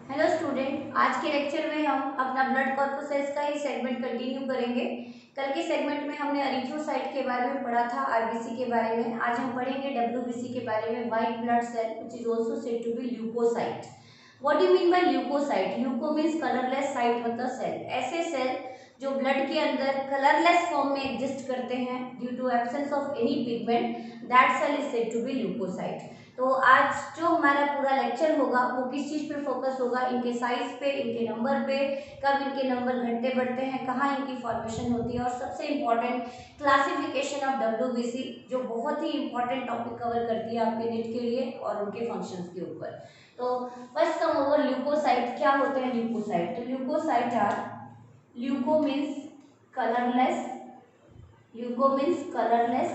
Hello student, आज के lecture में हम अपना ब्लड कॉर्पसेल्स का ही सेगमेंट कंटिन्यू करेंगे। कल के सेगमेंट में हमने एरिथ्रोसाइट के बारे में पढ़ा था, आरबीसी के बारे में। आज हम पढ़ेंगे डब्ल्यूबीसी के बारे में, white blood cell which is also said to be leucocyte. What do you mean by leucocyte? Leuco means colourless, cyte मतलब सेल। ऐसे सेल जो ब्लड के अंदर कलरलेस फॉर्म में एग्जिस्ट करते हैं due to absence of any pigment, that cell is said to be leucocyte. तो आज जो हमारा पूरा लेक्चर होगा वो किस चीज पे फोकस होगा? इनके साइज पे, इनके नंबर पे, कब इनके नंबर घटते बढ़ते हैं, कहाँ इनकी फॉर्मेशन होती है, और सबसे इम्पोर्टेंट क्लासिफिकेशन ऑफ डब्ल्यूबीसी, जो बहुत ही इंपॉर्टेंट टॉपिक कवर करती है आपके नीट के लिए और उनके फंक्शंस के ऊपर। तो फर्स्ट कम ओवर ल्यूकोसाइट। क्या होते हैं ल्यूकोसाइट? तो leucocyte are, leuco means colourless, leuco means colourless,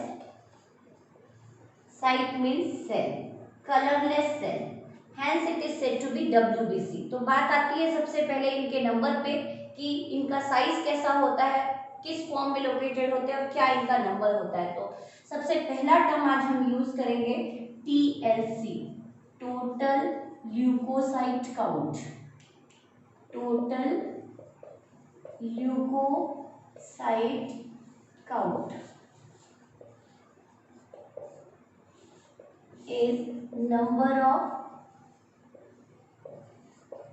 cyte means cell, colourless cell, hence it is said to be WBC। तो बात आती है सबसे पहले इनके नंबर पे कि इनका साइज कैसा होता है, किस फॉर्म में लोकेटेड होते हैं और क्या इनका नंबर होता है। तो सबसे पहला टर्म आज हम यूज करेंगे TLC, total leucocyte count, total leucocyte count is number of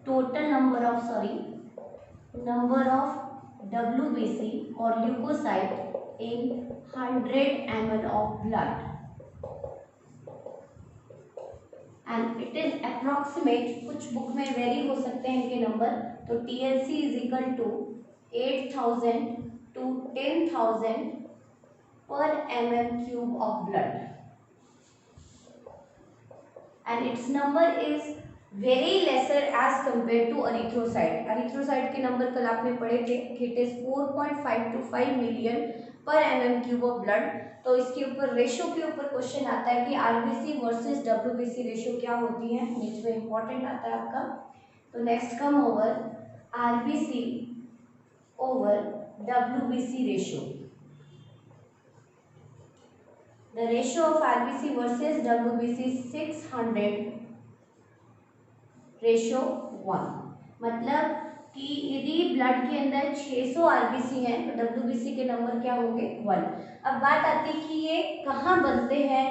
total number of WBC or leukocyte in 100 ml of blood, and it is approximate, कुछ बुक में वेरी हो सकते हैं इनके नंबर। तो TLC is equal to 8000 to 10,000 per mm³ of blood, and its number is very lesser as compared to erythrocyte। erythrocyte के number कल आपने पढ़े थे, it is 4.5 to 5 million per mm³ of blood। तो इसके ऊपर रेशो के ऊपर क्वेश्चन आता है कि आरबीसी वर्सेस डब्ल्यूबीसी रेशो क्या होती है, नीचे में इंपॉर्टेंट आता है आपका। तो next come over RBC over WBC ratio. The ratio of RBC versus WBC is 600:1। मतलब कि यदि ब्लड के अंदर 600 आरबीसी हैं तो डब्ल्यूबीसी के नंबर क्या होंगे? 1। अब बात आती है कि ये कहाँ बनते हैं।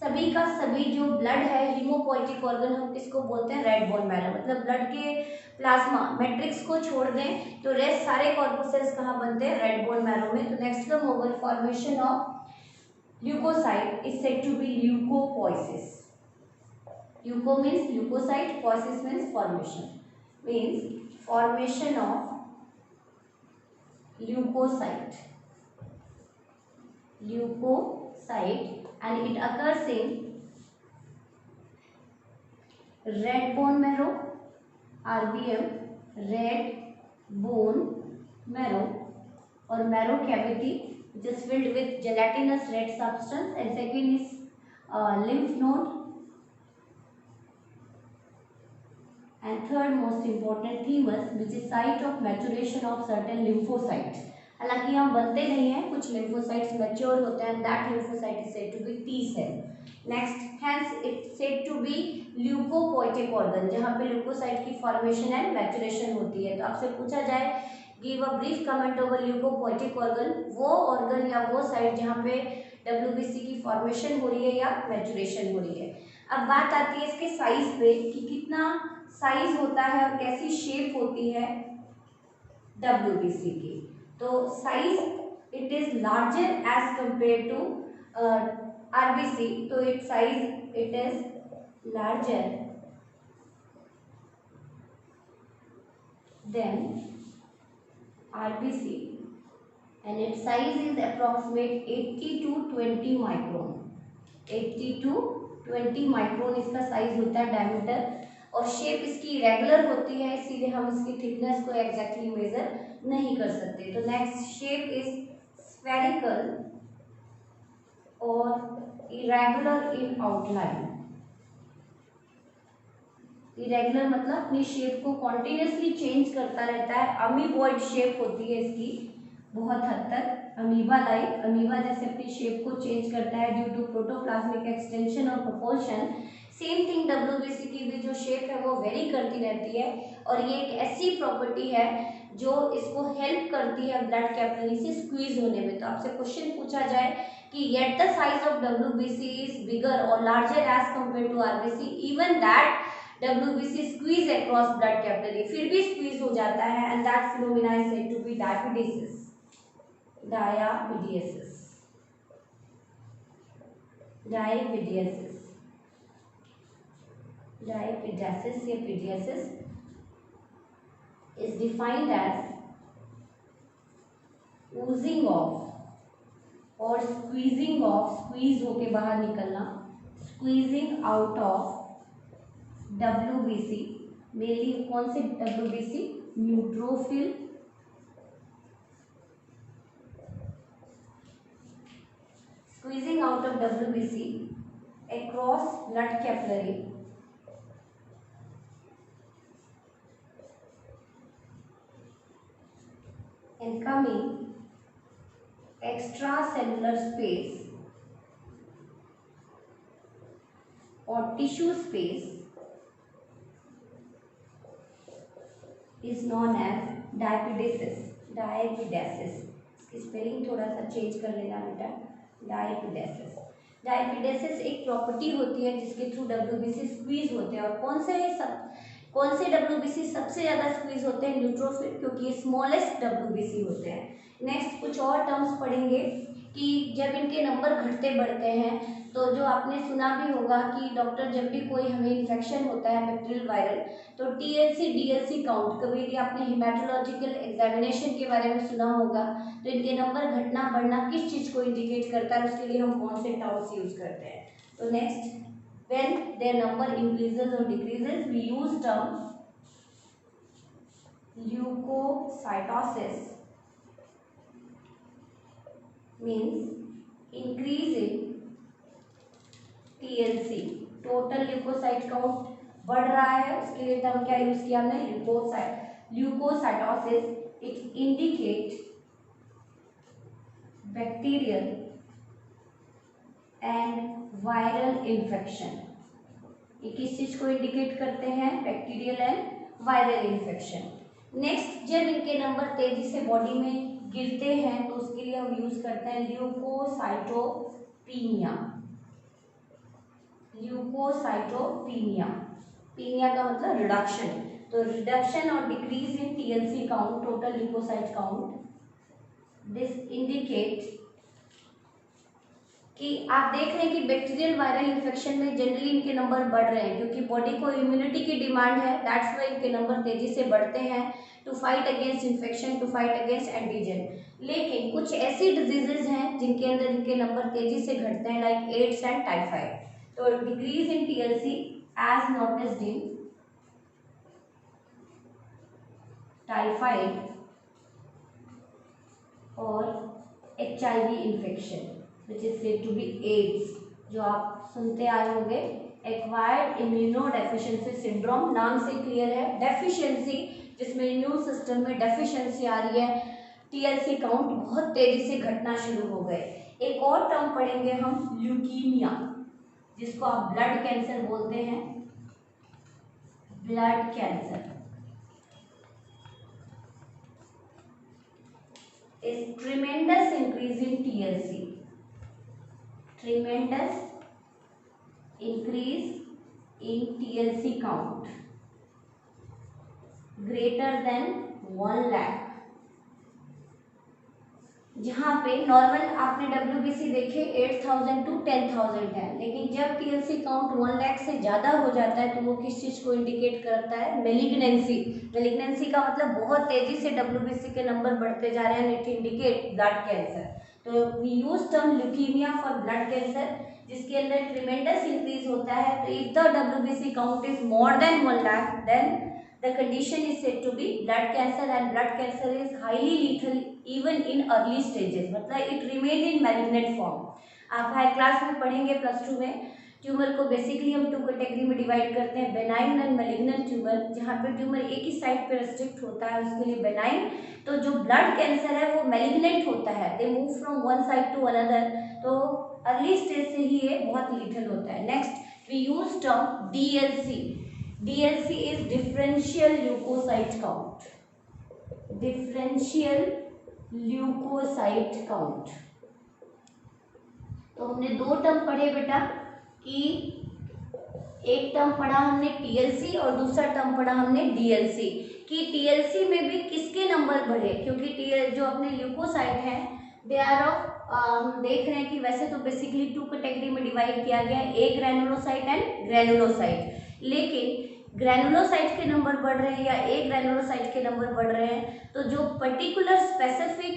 सभी का सभी जो ब्लड है, हीमोपोइटिक ऑर्गन हम किसको बोलते हैं? Red bone marrow. मतलब ब्लड के प्लाज्मा मैट्रिक्स को छोड़ दें तो रेस्ट सारे कॉर्पोसेल्स कहाँ बनते हैं? रेड बोन मैरो में। तो next come over formation of leukocyte is said to be leukopoiesis। Leuko means leukocyte, poiesis means formation, means formation of leukocyte, and it occurs in red bone marrow, RBM, red bone marrow, or marrow cavity which is filled with gelatinous red substance, and second is lymph node, and third most important thymus which is site of maturation of certain lymphocytes। हालांकि हम बनते नहीं हैं, कुछ lymphocytes mature होते हैं, that lymphocyte is said to be T cell। Next, hence it's said to be leukopoietic organ, जहाँ पे ल्यूकोसाइट की फॉर्मेशन एंड मैचुरेशन होती है। तो आपसे पूछा जाए give a brief comment over leukopoietic organ, वो ऑर्गन या वो साइट जहाँ पे डब्ल्यूबीसी की फॉर्मेशन हो रही है या मैचुरेशन हो रही है। अब बात आती है इसके साइज पे कि कितना साइज होता है और कैसी शेप होती है डब्ल्यूबीसी की। तो size it is larger as compare to RBC, तो it size it is larger than RBC, and its size is approximate 80 to 20 micron। 80 to 20 micron इसका साइज होता है, डायमीटर, और शेप इसकी रेगुलर होती है, इसीलिए हम इसकी थिकनेस को एग्जैक्टली मेजर नहीं कर सकते। तो नेक्स्ट, शेप इज स्फेरिकल और इरेगुलर इन आउटलाइन। इरेगुलर मतलब अपनी शेप को कॉन्टिन्यूसली चेंज करता रहता है, अमीबॉइड शेप होती है इसकी बहुत हद तक, अमीबा लाइक, अमीबा जैसे अपनी शेप को चेंज करता है ड्यू टू प्रोटोप्लाज्मिक एक्सटेंशन और प्रोपल्शन। सेम थिंग WBC की भी जो शेप है वो वेरी करती रहती है और ये एक ऐसी प्रॉपर्टी है जो इसको हेल्प करती है ब्लड कैपिलरी से स्क्वीज होने में। तो आपसे क्वेश्चन पूछा जाए कि yet the size of WBC is bigger और larger as compare to RBC, even that WBC squeeze across blood capillary, फिर भी स्क्वीज हो जाता है, and that phenomena is said to be diapedesis. Diapedesis. Diapedesis. Diapedesis या pediasis is defined as oozing off और squeezing off, squeeze होके बाहर निकलना, squeezing out of WBC, mainly कौन से WBC? Neutrophil squeezing out of WBC across blood capillary and coming extracellular space or tissue space is known as diapedesis. Diapedesis इसकी spelling थोड़ा सा change कर लेना बेटा, डायपिडेसिस। डायपिडेसिस एक प्रॉपर्टी होती है जिसके थ्रू WBC स्क्वीज होते हैं। और कौन से WBC सबसे ज़्यादा स्क्वीज होते हैं? न्यूट्रोफिल, क्योंकि ये स्मॉलेस्ट WBC होते हैं। नेक्स्ट कुछ और टर्म्स पढ़ेंगे कि जब इनके नंबर घटते बढ़ते हैं तो जो आपने सुना भी होगा कि डॉक्टर जब भी कोई हमें इन्फेक्शन होता है बैक्टीरियल वायरल तो TLC DLC काउंट, कभी भी आपने हेमाटोलॉजिकल एग्जामिनेशन के बारे में सुना होगा, तो इनके नंबर घटना बढ़ना किस चीज़ को इंडिकेट करता है, उसके लिए हम कौन से टर्म्स यूज करते हैं। तो next, when their number increases or decreases we use term leukocytosis, means increase in TLC, total leucocyte count बढ़ रहा है, उसके लिए टर्म क्या यूज किया हमने? Leucocytosis. It indicate bacterial and viral infection. ये किस चीज को इंडिकेट करते हैं? Bacterial and viral infection. Next, जब इनके नंबर तेजी से बॉडी में गिरते हैं तो उसके लिए हम यूज करते हैं ल्यूकोसाइटोपीनिया। ल्यूकोसाइटोपीनिया, पीनिया का मतलब रिडक्शन, तो रिडक्शन और decrease in TLC count, total leucocyte count. This indicate कि आप देख रहे हैं कि बैक्टीरियल वायरल इन्फेक्शन में जनरली इनके नंबर बढ़ रहे हैं क्योंकि बॉडी को इम्यूनिटी की डिमांड है, दैट्स वाई इनके नंबर तेजी से बढ़ते हैं to fight against infection, to fight against antigen. लेकिन कुछ ऐसी डिजीजेज हैं जिनके अंदर इनके नंबर तेजी से घटते हैं, लाइक एड्स एंड टाइफाइड। तो decrease in TLC as noticed in typhoid और HIV infection which is said to be AIDS, जो आप सुनते आए होंगे एक्वायर्ड इम्यूनोडेफिशिएंसी सिंड्रोम, नाम से क्लियर है, डेफिशिएंसी जिसमें इम्यून सिस्टम में डेफिशिएंसी आ रही है, TLC काउंट बहुत तेजी से घटना शुरू हो गए। एक और टर्म पढ़ेंगे हम ल्यूकीमिया, जिसको आप ब्लड कैंसर बोलते हैं, blood cancer is tremendous increase in TLC, tremendous increase in TLC count greater than 1 lakh। जहाँ पे नॉर्मल आपने WBC देखे 8,000 to 10,000 है, लेकिन जब TLC काउंट 1 लाख से ज़्यादा हो जाता है तो वो किस चीज़ को इंडिकेट करता है? मेलिग्नेंसी। मेलिग्नेंसी का मतलब बहुत तेज़ी से WBC के नंबर बढ़ते जा रहे हैं, इट इंडिकेट ब्लड कैंसर। तो we use term leukaemia for blood cancer, जिसके अंदर ट्रिमेंडस इंक्रीज होता है। तो if the WBC count is more than 1 lakh then the condition is said to be blood cancer, and blood cancer is highly lethal even in early stages, मतलब it remain in malignant form। आप higher class में पढ़ेंगे +2 में, tumour को basically हम 2 category में divide करते हैं, बेनाइन एंड मैलिग्नेंट ट्यूमर। जहाँ पे ट्यूमर एक ही साइड पे रेस्ट्रिक्ट होता है उसके लिए बेनाइन, तो जो ब्लड कैंसर है वो मैलिग्नेंट होता है, they move from one side to another, तो अर्ली स्टेज से ही ये बहुत लीथल होता है। Next, we use term DLC. DLC is differential leukocyte count. Differential leukocyte count. तो हमने दो टर्म पढ़े बेटा कि एक टर्म पढ़ा हमने TLC और दूसरा टर्म पढ़ा हमने DLC कि TLC में भी किसके नंबर बढ़े, क्योंकि जो अपने ल्यूकोसाइट है दे आर ऑफ हम देख रहे हैं कि वैसे तो बेसिकली टू कैटेगरी में डिवाइड किया गया है, ए ग्रैनुलोसाइट एंड ग्रैनुलोसाइट, लेकिन ग्रैनुलोसाइट के नंबर बढ़ रहे हैं या ए ग्रैनुलोसाइट के नंबर बढ़ रहे हैं, तो जो पर्टिकुलर स्पेसिफिक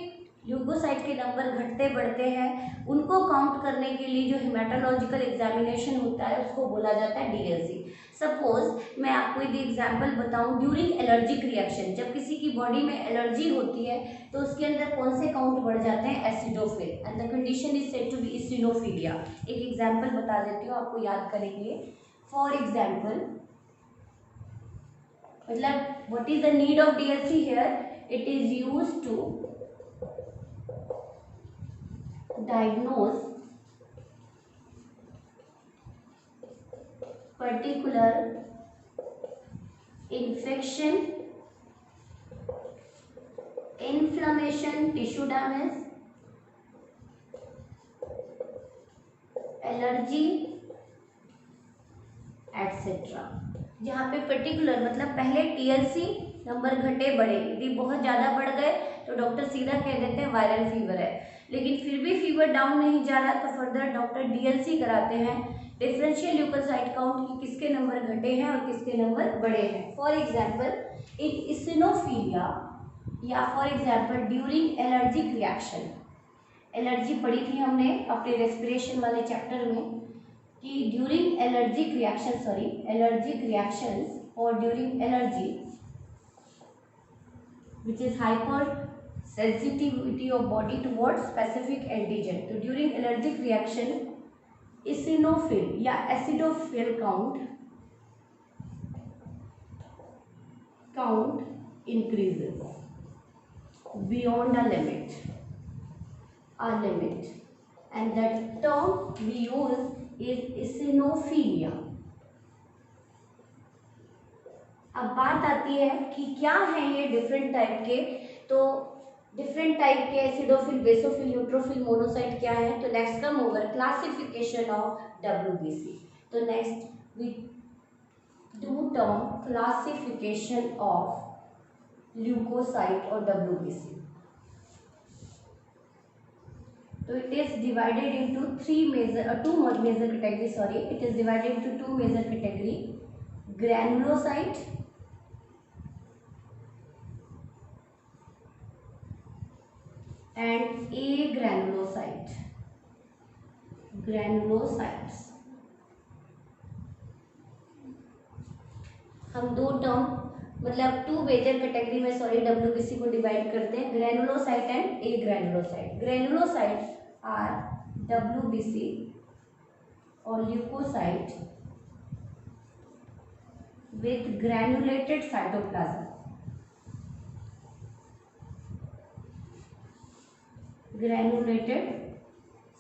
ल्यूकोसाइट के नंबर घटते बढ़ते हैं उनको काउंट करने के लिए जो हेमाटोलॉजिकल एग्जामिनेशन होता है उसको बोला जाता है डीएलसी। सपोज मैं आपको यदि एग्जांपल बताऊं, ड्यूरिंग एलर्जिक रिएक्शन, जब किसी की बॉडी में एलर्जी होती है तो उसके अंदर कौन से काउंट बढ़ जाते हैं, acidophil, and the condition is said to be eosinophilia. एक एग्जाम्पल बता देती हूँ आपको याद करेंगे। फॉर एग्जाम्पल, मतलब what is the need of DLC here, it is used to diagnose particular infection, inflammation, tissue damage, allergy etc. जहाँ पे पर्टिकुलर मतलब पहले टीएलसी नंबर घटे बढ़े, यदि बहुत ज़्यादा बढ़ गए तो डॉक्टर सीधा कह देते हैं वायरल फीवर है, लेकिन फिर भी फीवर डाउन नहीं जा रहा तो फर्दर डॉक्टर डीएलसी कराते हैं, डिफरेंशियल ल्यूकोसाइट काउंट की किसके नंबर घटे हैं और किसके नंबर बढ़े हैं। फॉर एग्जांपल इन इसिनोफिलिया या for example during allergic reaction, allergy पढ़ी थी हमने अपने रेस्पिरेशन वाले चैप्टर में कि ड्यूरिंग एलर्जिक रिएक्शंस और during allergy which is hypersensitivity of body towards specific antigen, तो during allergic reaction eosinophil या acidophil count increases beyond a limit, and that term we use is eosinophilia. अब बात आती है कि क्या है ये डिफरेंट टाइप के, तो डिफरेंट टाइप के एसिडोफिल, बेसोफिल, न्यूट्रोफिल, मोनोसाइट क्या है, तो नेक्स्ट कम होगा क्लासिफिकेशन ऑफ डब्ल्यूबीसी। तो next we do term classification of leucocyte और डब्ल्यूबीसी। तो it is divided into two major category, it is divided into two major category, granulocyte and agranulocyte, granulocytes। हम दो term मतलब two major category में WBC को divide करते हैं, granulocyte and agranulocyte. Granulocytes are WBC और leucocyte with granulated cytoplasm. Granulated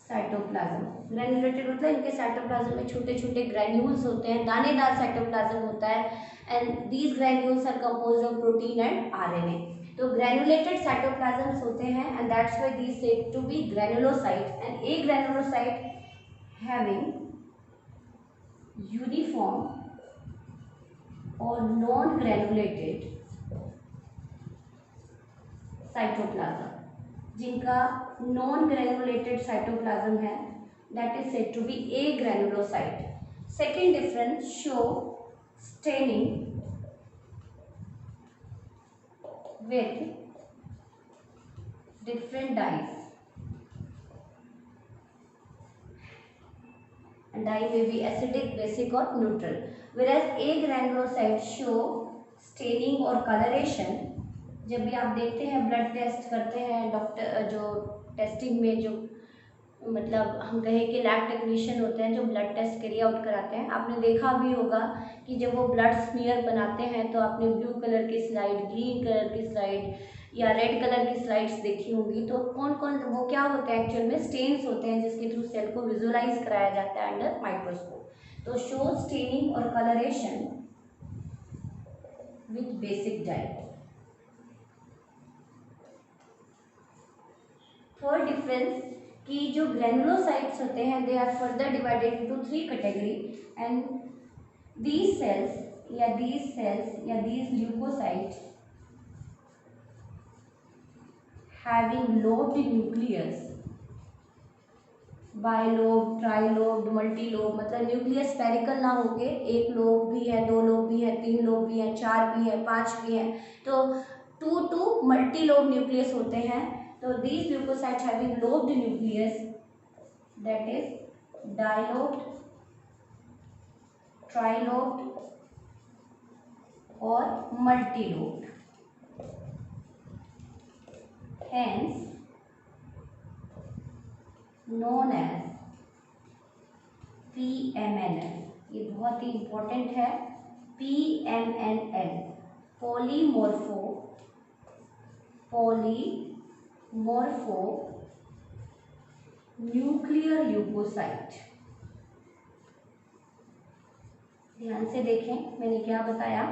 cytoplasm, granulated मतलब इनके साइटोप्लाज्म में छोटे छोटे ग्रैन्यूल्स होते हैं, दानेदार साइटोप्लाज्म होता है, and these granules are composed of protein and RNA. तो ग्रैनुलेटेड साइटोप्लाज्म्स होते हैं and that's why these said to be granulocyte, and a granulocyte having uniform और नॉन ग्रैनुलेटेड साइटोप्लाज्म, जिनका नॉन ग्रैनुलेटेड साइटोप्लाज्म है, that is said to be a granulocyte. Second difference, show staining with different dyes, and dye may be acidic, basic or neutral, whereas A granulocytes show staining और coloration। जब भी आप देखते हैं blood test करते हैं doctor, जो testing में जो मतलब हम कहें कि लैब टेक्नीशियन होते हैं जो ब्लड टेस्ट कैरी आउट कराते हैं, आपने देखा भी होगा कि जब वो ब्लड स्मीयर बनाते हैं तो आपने ब्लू कलर की स्लाइड, ग्रीन कलर की स्लाइड या रेड कलर की स्लाइड्स देखी होंगी, तो कौन कौन वो क्या होते हैं एक्चुअल में, स्टेन्स होते हैं जिसके थ्रू सेल को विजुअलाइज कराया जाता है अंडर माइक्रोस्कोप। तो शो स्टेनिंग और coloration with basic dye. Third difference कि जो ग्रेनुलोसाइट्स होते हैं they are further divided into 3 कैटेगरी एंड these cells या these leukocytes having lobed nucleus, bilobe, trilobe, multilobe, मतलब न्यूक्लियस स्फेरिकल ना होके एक लोब भी है, 2 लोब भी है, 3 लोब भी है, 4 भी है, 5 भी है, तो 2 मल्टीलोब न्यूक्लियस होते हैं। तो these leukocytes having lobed nucleus, that is dilobed, trilobed or multilobed, hence known as PMNL। ये बहुत ही इंपॉर्टेंट है, PMNL, पॉलीमॉर्फो न्यूक्लियर ल्यूकोसाइट। ध्यान से देखें मैंने क्या बताया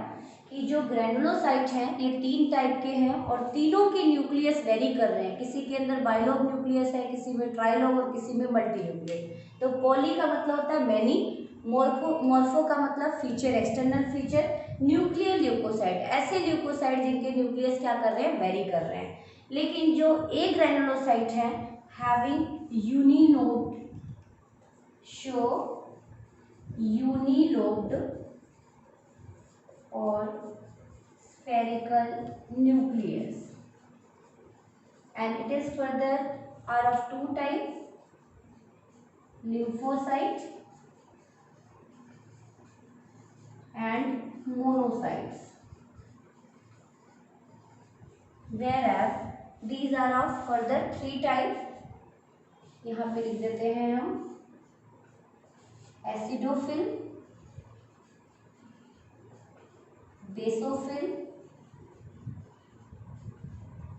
कि जो ग्रेनुलोसाइट हैं ये 3 टाइप के हैं और तीनों के न्यूक्लियस वेरी कर रहे हैं, किसी के अंदर बाइलोब न्यूक्लियस है, किसी में ट्राइलोब और किसी में मल्टीन्यूक्लियस। तो पॉली का मतलब होता है मैनी, मॉर्फो का मतलब feature, external feature, nuclear leucocyte ऐसे ल्यूकोसाइट जिनके न्यूक्लियस क्या कर रहे हैं, वेरी कर रहे हैं। लेकिन जो ए ग्रेनुलोसाइट है having unilobed, show unilobed or spherical nucleus, and it is further are of 2 types, lymphocyte and monocytes, whereas these are of further 3 types। यहाँ पे लिख देते हैं हम एसिडोफिल, बेसोफिल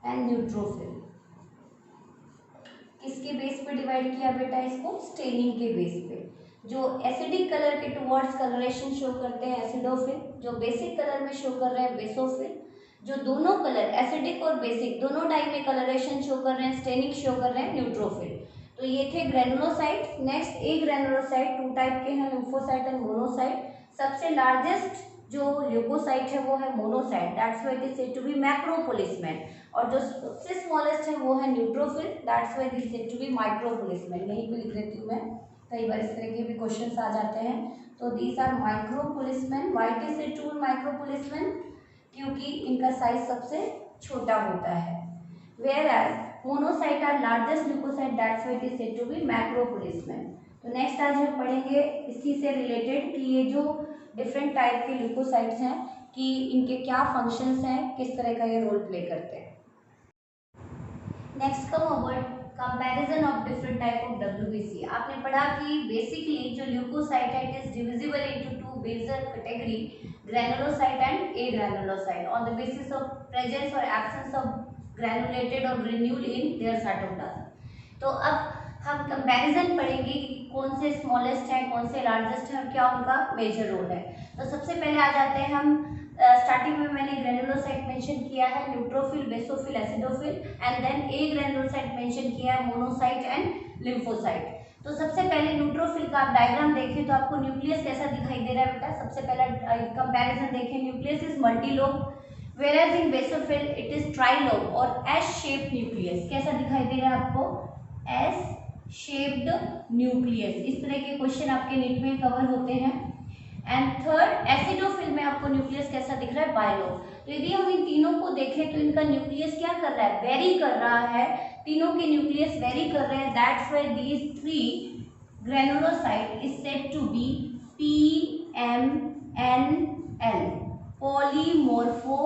एंड न्यूट्रोफिल। किसके बेस पे डिवाइड किया बेटा इसको, स्टेनिंग के बेस पे। जो एसिडिक कलर के टुवर्ड्स कलरेशन शो करते हैं एसिडोफिल, जो बेसिक कलर में शो कर रहे हैं बेसोफिल, जो दोनों कलर एसिडिक और बेसिक दोनों टाइप में कलरेशन शो कर रहे हैं, स्टेनिंग शो कर रहे हैं, न्यूट्रोफिल। तो ये थे granulocyte. Next agranulocyte 2 type के हैं, लिम्फोसाइट एंड मोनोसाइट। सबसे लार्जेस्ट जो ल्यूकोसाइट है वो है monocyte, that's why it is said to be macropoliceman, और जो सबसे स्मॉलेस्ट है वो है neutrophil, that's why it is said to be micropoliceman. यहीं पे लिख देती हूँ मैं, कई बार इस तरह के भी क्वेश्चंस आ जाते हैं। तो these are micropoliceman. Why it is said to be micropoliceman, क्योंकि इनका साइज सबसे छोटा होता है। whereas monocyte are largest leukocyte, that's why it is said to be macropolisman। तो नेक्स्ट आज हम पढ़ेंगे इसी से रिलेटेड कि ये जो डिफरेंट टाइप के ल्यूकोसाइट्स हैं कि इनके क्या फंक्शंस हैं, किस तरह का ये रोल प्ले करते हैं। Next come about comparison of different type of WBC। आपने पढ़ा कि बेसिकली जो ल्यूकोसाइट है it is divisible into 2 basic category, granulocyte and A granulocyte, on the basis of presence और एब्सेंस ऑफ ग्रेनुलेटेड और granule in their cytoplasm. तो अब हम कंपैरिजन पढ़ेंगे कि कौन से स्मॉलेस्ट है, कौन से लार्जेस्ट है और क्या उनका मेजर रोल है। तो सबसे पहले आ जाते हैं हम स्टार्टिंग में मैंने ग्रेनुलोसाइट मेंशन किया है, neutrophil, basophil, acidophil, and then a granulocyte mention किया है, मोनोसाइट एंड लिम्फोसाइट। तो सबसे पहले न्यूट्रोफिल का आप डायग्राम देखें तो आपको न्यूक्लियस कैसा दिखाई दे रहा है बेटा। सबसे पहला कंपैरिजन देखें, nucleus is multilobe, whereas in basophil it is trilobe और S shaped nucleus। कैसा दिखाई दे रहा है आपको, S shaped nucleus। इस तरह के क्वेश्चन आपके नीट में कवर होते हैं। एंड थर्ड एसिडोफिल में आपको न्यूक्लियस कैसा दिख रहा है, बाइलोब। तो यदि हम इन तीनों को देखें तो इनका न्यूक्लियस क्या कर रहा है, वेरी कर रहा है, तीनों के न्यूक्लियस वेरी कर रहे हैं, that's why these 3 granulocyte is said to be PMNL, polymorpho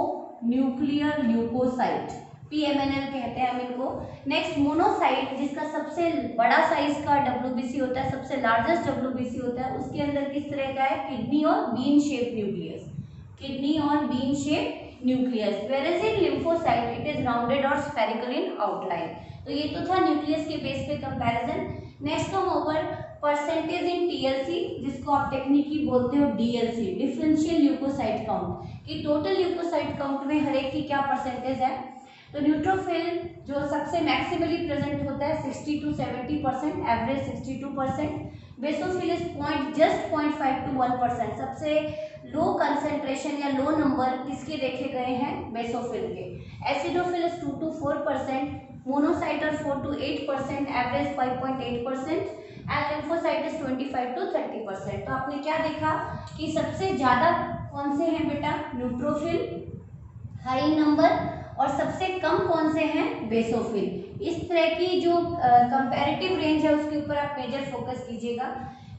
nuclear leucocyte, PMNL कहते हैं हम इनको। नेक्स्ट मोनोसाइट, जिसका सबसे बड़ा साइज का WBC होता है, सबसे लार्जेस्ट WBC होता है, उसके अंदर किस तरह का है, किडनी और बीन शेप न्यूक्लियस, किडनी और bean shape nucleus, whereas in lymphocyte it is rounded or spherical in outline। तो ये तो था न्यूक्लियस के बेस पे comparison. Next come over percentage in TLC, जिसको आप टेक्निकली बोलते हो डीएलसी, डिफरेंशियल ल्यूकोसाइट काउंट, कि टोटल ल्यूकोसाइट काउंट में हर एक की क्या परसेंटेज है। तो न्यूट्रोफिल जो सबसे मैक्सिमली प्रेजेंट होता है 60 to 70%, average 62%। Basophil is just 0.5 to 1%। सबसे लो कंसेंट्रेशन या लो नंबर किसके देखे गए हैं, बेसोफिल के। Acidophil is 2 to 4%, monocyte 4 to 8%, average 5.8%, and lymphocyte is 25 to 30%। तो आपने क्या देखा कि सबसे ज्यादा कौन से हैं बेटा, न्यूट्रोफिल हाई नंबर, और सबसे कम कौन से हैं, बेसोफिल। इस तरह की जो कंपैरेटिव रेंज है उसके ऊपर आप मेजर फोकस कीजिएगा।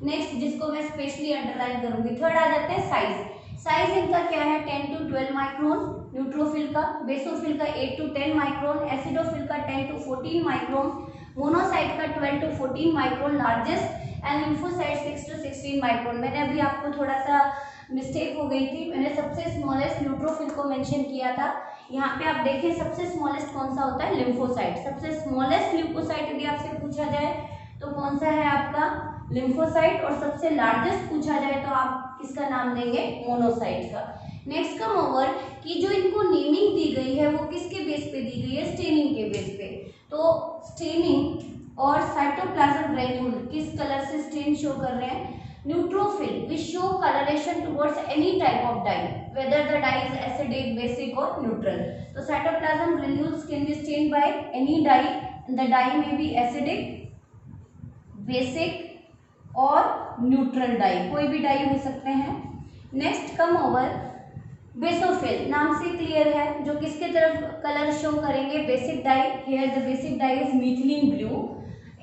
नेक्स्ट जिसको मैं स्पेशली अंडरलाइन करूंगी, थर्ड आ जाते हैं साइज। साइज इनका क्या है, 10 to 12 माइक्रोन न्यूट्रोफिल का, बेसोफिल का 8 to 10 माइक्रोन, एसिडोफिल का 10 to 14 माइक्रोन, मोनोसाइट का 12 to 14 micron largest, and lymphocyte 6 to 16 micron. मैंने अभी आपको थोड़ा सा मिस्टेक हो गई थी, मैंने सबसे स्मॉलेस्ट न्यूट्रोफिल को मेंशन किया था। यहाँ पे आप देखें सबसे स्मॉलेस्ट कौन सा होता है, लिम्फोसाइट। सबसे स्मॉलेस्ट ल्यूकोसाइट यदि आपसे पूछा जाए तो कौन सा है आपका, लिम्फोसाइट, और सबसे लार्जेस्ट पूछा जाए तो आप किसका नाम देंगे, मोनोसाइट का। नेक्स्ट कम ओवर कि जो इनको नेमिंग दी गई है वो किसके बेस पे दी गई है, स्टेनिंग के बेस पे। तो स्टेनिंग और साइटोप्लाज्म ग्रैन्यूल किस कलर से स्टेन शो कर रहे हैं, neutrophil which show coloration towards any type of dye, whether the dye is acidic, basic or neutral। तो cytoplasm granules can be stained by any dye, the dye may be acidic, basic और neutral dye, कोई भी dye हो सकते हैं। Next come over basophil, नाम से clear है, जो किसके तरफ कलर शो करेंगे, basic dye. Here the basic dye is methylene blue.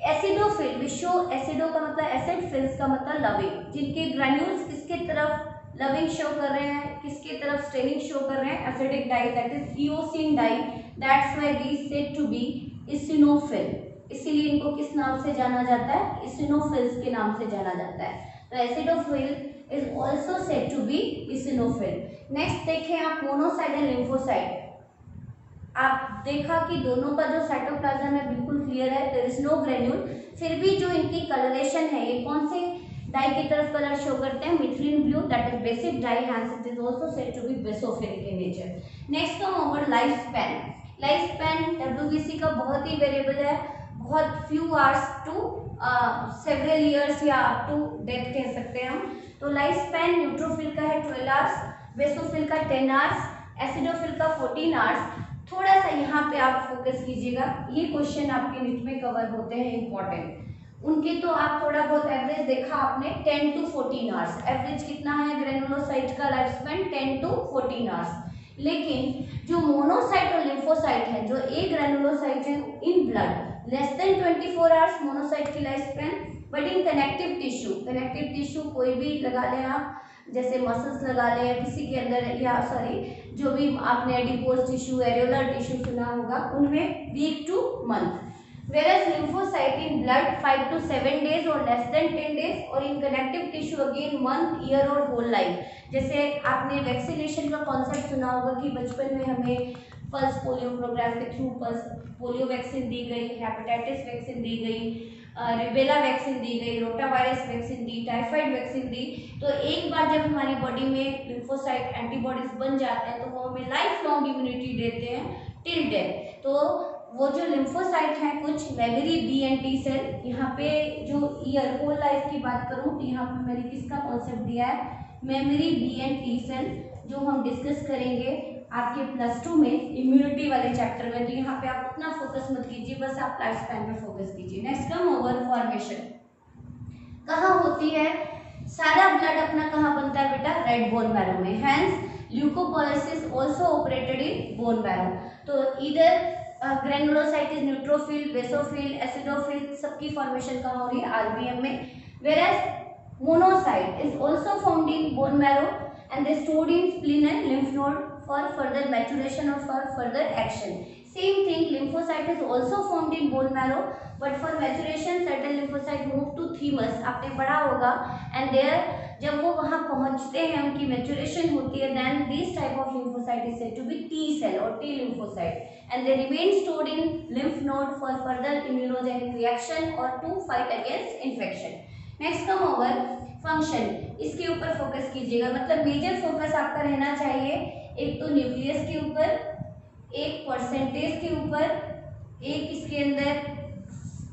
Acidophil विशो, एसिडो का मतलब एसिड, फिल्स का मतलब लविंग, जिनके ग्रैन्यूल्स किसके तरफ लविंग शो कर रहे हैं, किसके तरफ स्टेनिंग शो कर रहे हैं, acidic dye, that is eosin dye. That's why the is said to be eosinophil. इसीलिए इनको किस नाम से जाना जाता है, इसिनोफिल्स के नाम से जाना जाता है। तो acidophil is also said to be eosinophil. Next देखें आप मोनोसाइट एंड लिम्फोसाइट। आप देखा कि दोनों का जो साइटोप्लाज्म है बिल्कुल क्लियर है, देयर इज नो ग्रेन्यूल, फिर भी जो इनकी कलरेशन है ये कौन से डाई की तरफ कलर शो करते हैं, methylene blue, that is basic dye, hence it is also said to be basophilic in nature. Next come over life span. Life span WBC का बहुत ही वेरिएबल है, बहुत few hours to several years या up to death कह सकते हैं हम। तो लाइफ स्पैन न्यूट्रोफिल का है 12 आवर्स, बेसोफिल का 10 आवर्स, एसिडोफिल का 14 आवर्स। थोड़ा सा यहाँ पे आप फोकस कीजिएगा, ये क्वेश्चन आपके नीट में कवर होते हैं इंपॉर्टेंट। उनके तो आप थोड़ा बहुत एवरेज देखा आपने 10 to 14 आवर्स, एवरेज कितना है ग्रेनुलोसाइट का लाइफ स्पैन 10 to 14 आवर्स। लेकिन जो मोनोसाइट और लिम्फोसाइट है, जो ए ग्रेनुलोसाइट है in blood less than 24 hours monocyte की life span, but in connective tissue कोई भी लगा लें आप, जैसे मसल्स लगा लें या किसी के अंदर, या सॉरी जो भी आपने एडिपोज टिश्यू, एरियोलर टिश्यू सुना होगा, उनमें week to month. whereas lymphocyte in blood 5 to 7 days और less than 10 days, और in connective tissue again month, year और whole life। जैसे आपने वैक्सीनेशन का कॉन्सेप्ट सुना होगा कि बचपन में हमें पल्स पोलियो प्रोग्राम के थ्रू पल्स पोलियो वैक्सीन दी गई, हेपेटाइटिस वैक्सीन दी गई, रिबेला वैक्सीन दी गई, रोटा वायरस वैक्सीन दी, टाइफाइड वैक्सीन दी। तो एक बार जब हमारी बॉडी में लिम्फोसाइट एंटीबॉडीज बन जाते हैं तो वो हमें लाइफ लॉन्ग इम्यूनिटी देते हैं टिल डेथ। तो वो जो लिम्फोसाइट हैं कुछ memory B and T cell, यहाँ पे जो ईयर होल लाइफ की बात करूँ तो यहाँ पे मैंने किसका कॉन्सेप्ट दिया है, memory B and T cell, जो हम डिस्कस करेंगे आपके +2 में इम्यूनिटी वाले चैप्टर में। तो यहाँ पे आप उतना फोकस मत कीजिए, बस आप लाइफ स्पैन पे फोकस कीजिए। नेक्स्ट कम ओवर फॉर्मेशन कहाँ होती है, सारा ब्लड अपना कहाँ बनता है बेटा, रेड बोन मैरो में, hence leucopoiesis also operated in bone marrow. तो इधर ग्रेनुलोसाइट, न्यूट्रोफिल, बेसोफिल, एसिडोफिल, सबकी फॉर्मेशन कहाँ हो रही है, आरबीएम में। whereas monocyte is also found in bone marrow and they stored in spleen and lymph node for further maturation or for further action. Same thing, lymphocyte is also found in bone marrow but for maturation certain lymphocyte move to thymus, आपने पढ़ा होगा, and there जब वो वहां पहुंचते हैं, उनकी maturation होती है, then this type of lymphocyte is said to be T cell और T lymphocyte and they remain stored in lymph node for further immunogenic reaction और to fight against infection. Next come over function, इसके ऊपर focus कीजिएगा, मतलब major focus आपका रहना चाहिए एक तो न्यूक्लियस के ऊपर, एक परसेंटेज के ऊपर, एक इसके अंदर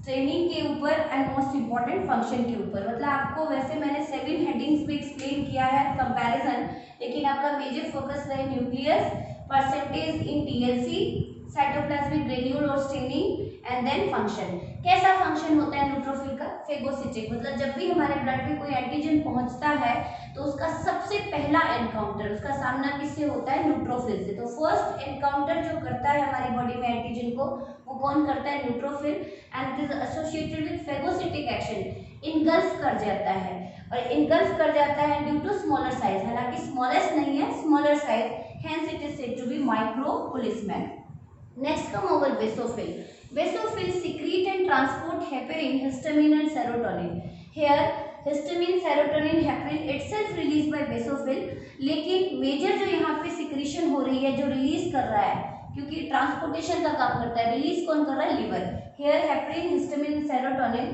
ट्रेनिंग के ऊपर एंड मोस्ट इंपॉर्टेंट फंक्शन के ऊपर। मतलब आपको वैसे मैंने 7 हेडिंग्स में एक्सप्लेन किया है कंपैरिजन, लेकिन आपका मेजर फोकस रहे nucleus, percentage in TLC, cytoplasmic granule और स्टेनिंग एंड देन फंक्शन। कैसा फंक्शन होता है न्यूट्रोफिल का? फेगोसिटिक, मतलब जब भी हमारे ब्लड में कोई एंटीजन पहुंचता है तो उसका सबसे पहला एनकाउंटर, उसका सामना किससे होता है? न्यूट्रोफिल से। तो फर्स्ट एनकाउंटर जो करता है हमारी बॉडी में एंटीजन को, वो कौन करता है? Neutrophil, and it is associated with phagocytic action, engulf कर जाता है, और इनगल्फ कर जाता है ड्यू टू स्मॉलर साइज, हालांकि स्मॉलेस्ट नहीं है, smaller size, hence it is said to be micro policeman. Next come over basophil. Basophil secrete and transport heparin, histamine and serotonin. Here histamine, serotonin, heparin itself released by basophil, लेकिन major जो यहाँ पे secretion हो रही है, जो release कर रहा है, क्योंकि ट्रांसपोर्टेशन का काम करता है, रिलीज कौन कर रहा है? Liver. Here heparin, histamine, serotonin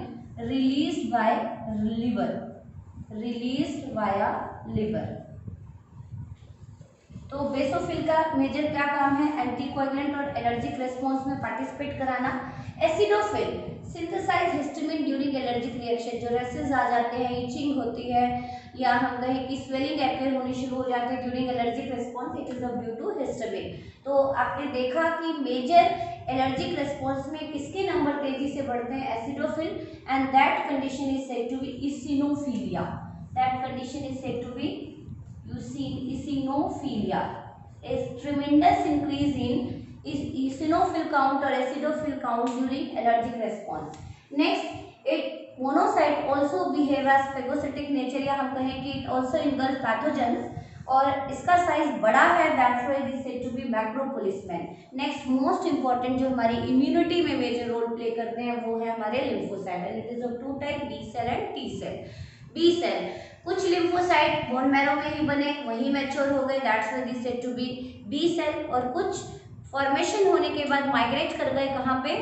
released by liver, released via liver। तो बेसोफिल का मेजर क्या काम है? एंटीकोएगुलेंट और एलर्जिक रेस्पॉन्स में पार्टिसिपेट कराना। Acidophil synthesize histamine during allergic reaction, जो रेसेस आ जाते हैं, इचिंग होती है, या हम कहें कि स्वेलिंग अपीयर होनी शुरू हो जाती है during allergic response, it is due to histamine. तो आपने देखा कि मेजर एलर्जिक रेस्पॉन्स में किसके नंबर तेजी से बढ़ते हैं? Acidophil, and that condition is said to be eosinophilia, that condition is said to be eosinophilia, is tremendous increase in eosinophil count or acidophil count during allergic response. Next, it monocyte also behave as phagocytic nature, या हम कहें कि it also engulf pathogens, और इसका size बड़ा है, that's why it is said to be macropoliceman. Next most important जो हमारी इम्यूनिटी में मेजर रोल प्ले करते हैं वो है हमारे lymphocyte, and it is of two type, B cell and T cell. B cell, कुछ लिम्फोसाइट बोन मैरो में ही बने, वही मैच्योर हो गए, that's why this said to be B cell, और कुछ फॉर्मेशन होने के बाद माइग्रेट कर गए कहाँ पे?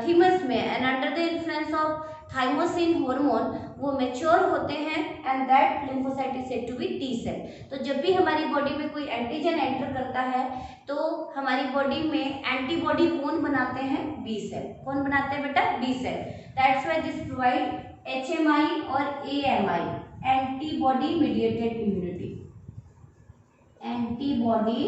थीमस में, and under the influence of thymosin hormone वो मैच्योर होते हैं, and that lymphocyte is said to be T cell. तो जब भी हमारी बॉडी में कोई एंटीजन एंटर करता है तो हमारी बॉडी में एंटीबॉडी कौन बनाते हैं? B cell. कौन बनाते हैं बेटा? B cell. That's why this provide HMI और AMI, antibody mediated immunity, antibody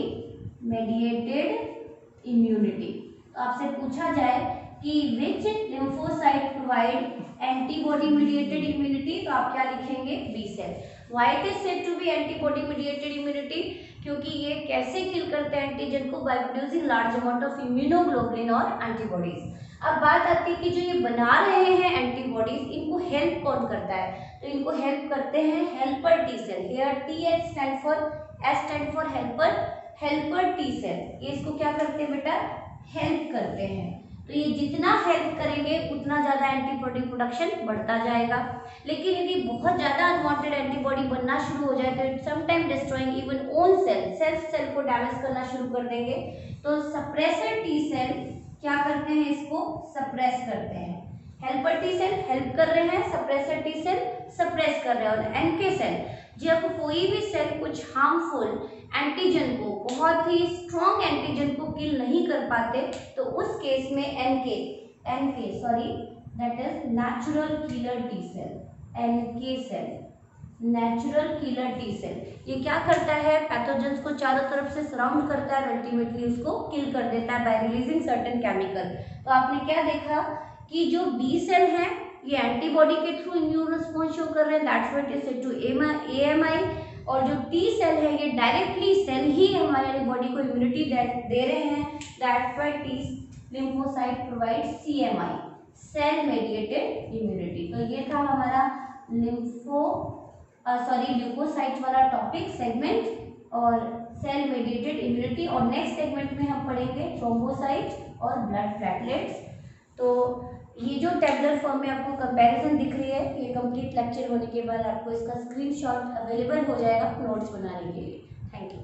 mediated immunity. तो आपसे पूछा जाए कि which lymphocyte provide antibody mediated immunity, तो आप क्या लिखेंगे? B cell. Why it is said to be antibody mediated immunity? क्योंकि ये कैसे किल करते हैं एंटीजन को? By producing large amount of immunoglobulin और एंटीबॉडीज। अब बात आती है कि जो ये बना रहे हैं एंटीबॉडीज, इनको हेल्प कौन करता है? तो इनको हेल्प करते हैं helper T cell. Here T stand for, S stand for helper, helper T cell. ये इसको क्या करते हैं बेटा? हेल्प करते हैं। तो ये जितना हेल्प करेंगे उतना ज़्यादा एंटीबॉडी प्रोडक्शन बढ़ता जाएगा। लेकिन यदि बहुत ज़्यादा अनवांटेड एंटीबॉडी बनना शुरू हो जाए तो it sometime destroying even own cell, self cell को डैमेज करना शुरू कर देंगे। तो सप्रेसर टी सेल क्या करते हैं? इसको सप्रेस करते हैं। हेल्पर टी सेल हेल्प कर रहे हैं, सप्रेसर टी सेल सप्रेस कर रहे हैं। और एनके सेल, जब कोई भी सेल कुछ हार्मफुल एंटीजन को, बहुत ही स्ट्रॉन्ग एंटीजन को किल नहीं कर पाते, तो उस केस में NK that is natural killer T cell, NK cell, natural killer T cell, ये क्या करता है? पैथोजेंस को चारों तरफ से सराउंड करता है, अल्टीमेटली उसको किल कर देता है बाय रिलीजिंग सर्टेन केमिकल। तो आपने क्या देखा कि जो बी सेल है ये एंटीबॉडी के थ्रू इम्यून रिस्पॉन्स शो कर रहे हैं, that's what is said to AMI, और जो टी सेल है ये डायरेक्टली सेल ही हमारी बॉडी को इम्यूनिटी दे रहे हैं, that's why T lymphocyte provide CMI, cell mediated immunity. तो ये था हमारा ल्यूकोसाइट वाला टॉपिक सेगमेंट और सेल मेडिएटेड इम्यूनिटी। और नेक्स्ट सेगमेंट में हम पढ़ेंगे थ्रोम्बोसाइट और ब्लड प्लेटलेट्स। तो ये जो टेबुलर फॉर्म में आपको कंपैरिजन दिख रही है, ये कंप्लीट लेक्चर होने के बाद आपको इसका स्क्रीनशॉट अवेलेबल हो जाएगा नोट्स बनाने के लिए। Thank you.